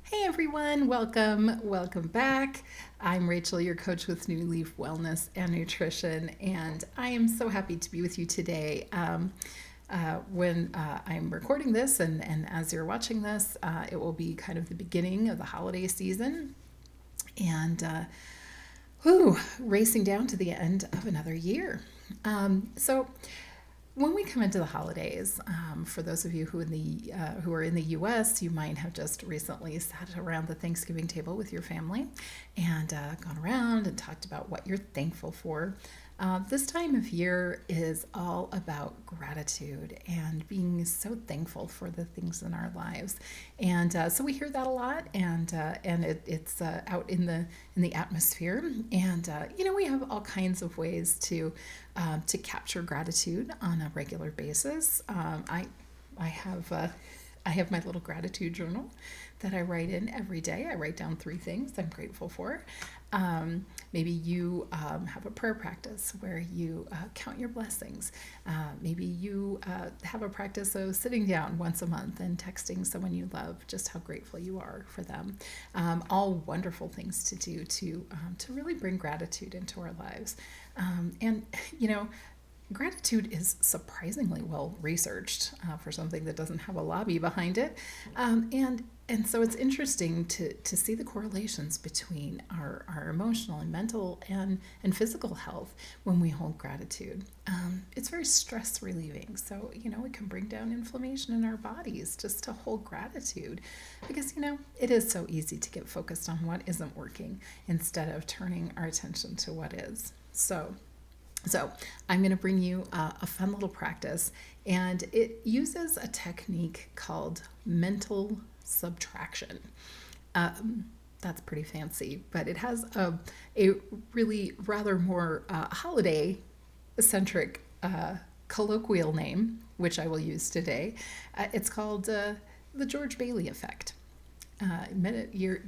Hey everyone, welcome back. I'm Rachel, your coach with New Leaf Wellness and Nutrition, and I am so happy to be with you today. When I'm recording this, and as you're watching this, it will be kind of the beginning of the holiday season, and racing down to the end of another year. So when we come into the holidays, for those of you who are in the U.S., you might have just recently sat around the Thanksgiving table with your family and gone around and talked about what you're thankful for. This time of year is all about gratitude and being so thankful for the things in our lives, and so we hear that a lot, and it's out in the atmosphere, and we have all kinds of ways to capture gratitude on a regular basis. I have my little gratitude journal that I write in every day. I write down 3 things I'm grateful for. Maybe you have a prayer practice where you count your blessings. Maybe you have a practice of sitting down once a month and texting someone you love just how grateful you are for them. All wonderful things to do to really bring gratitude into our lives. And you know, Gratitude is surprisingly well researched for something that doesn't have a lobby behind it, and so it's interesting to see the correlations between our emotional and mental and physical health when we hold gratitude. It's very stress relieving, so it can bring down inflammation in our bodies just to hold gratitude, because it is so easy to get focused on what isn't working instead of turning our attention to what is. So I'm going to bring you a fun little practice, and it uses a technique called mental subtraction. That's pretty fancy, but it has a really rather more holiday-centric colloquial name, which I will use today. It's called the George Bailey effect. You're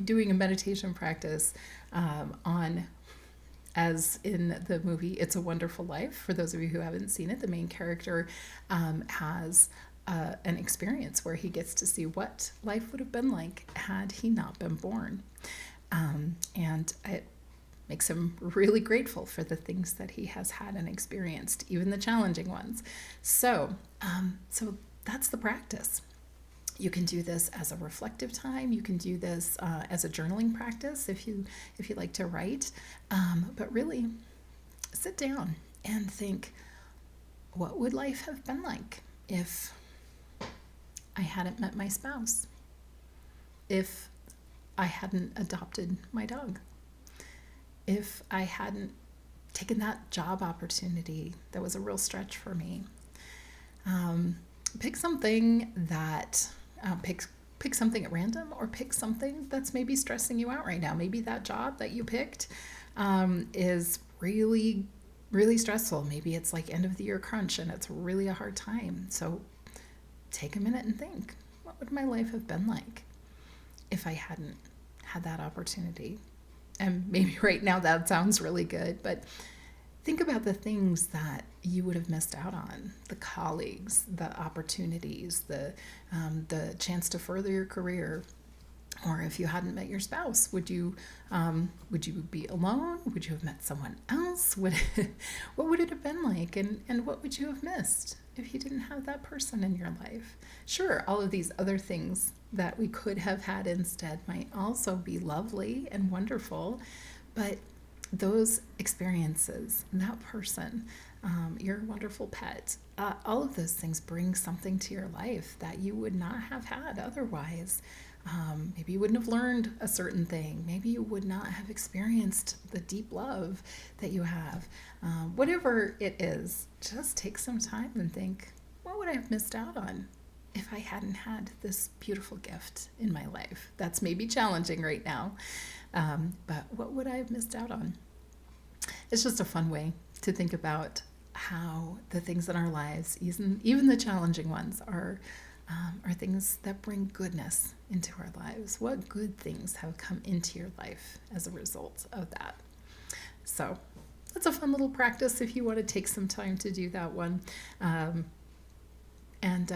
doing a meditation practice on, as in the movie It's a Wonderful Life. For those of you who haven't seen it, the main character has an experience where he gets to see what life would have been like had he not been born. And it makes him really grateful for the things that he has had and experienced, even the challenging ones. So that's the practice. You can do this as a reflective time. You can do this as a journaling practice if you like to write. But really, sit down and think, what would life have been like if I hadn't met my spouse? If I hadn't adopted my dog? If I hadn't taken that job opportunity that was a real stretch for me? Pick something that pick something at random, or pick something that's maybe stressing you out right now. Maybe that job that you picked is really, really stressful. Maybe it's like end of the year crunch and it's really a hard time. So take a minute and think, what would my life have been like if I hadn't had that opportunity? And maybe right now that sounds really good, but think about the things that you would have missed out on: the colleagues, the opportunities, the chance to further your career. Or if you hadn't met your spouse, would you be alone? Would you have met someone else? What would it have been like? And what would you have missed if you didn't have that person in your life? Sure, all of these other things that we could have had instead might also be lovely and wonderful, but those experiences, that person, your wonderful pet, all of those things bring something to your life that you would not have had otherwise. Maybe you wouldn't have learned a certain thing. Maybe you would not have experienced the deep love that you have. Whatever it is, just take some time and think, what would I have missed out on if I hadn't had this beautiful gift in my life? That's maybe challenging right now, but what would I have missed out on? It's just a fun way to think about how the things in our lives, even the challenging ones, are things that bring goodness into our lives. What good things have come into your life as a result of that? So that's a fun little practice if you want to take some time to do that one. And,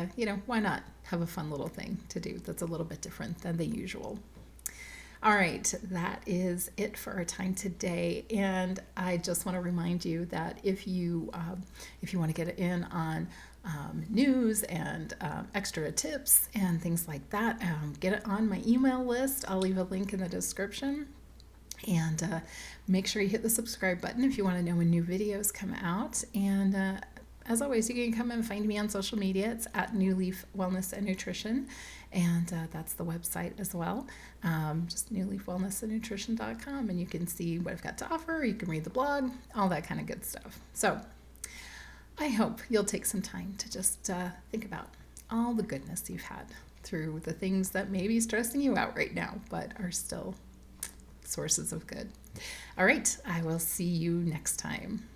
why not have a fun little thing to do that's a little bit different than the usual? All right, that is it for our time today. And I just want to remind you that if you want to get in on news and extra tips and things like that, get it on my email list. I'll leave a link in the description. And make sure you hit the subscribe button if you want to know when new videos come out. And as always, you can come and find me on social media. It's at New Leaf Wellness and Nutrition, and that's the website as well. Just newleafwellnessandnutrition.com, and you can see what I've got to offer. You can read the blog, all that kind of good stuff. So I hope you'll take some time to just think about all the goodness you've had through the things that may be stressing you out right now, but are still sources of good. All right, I will see you next time.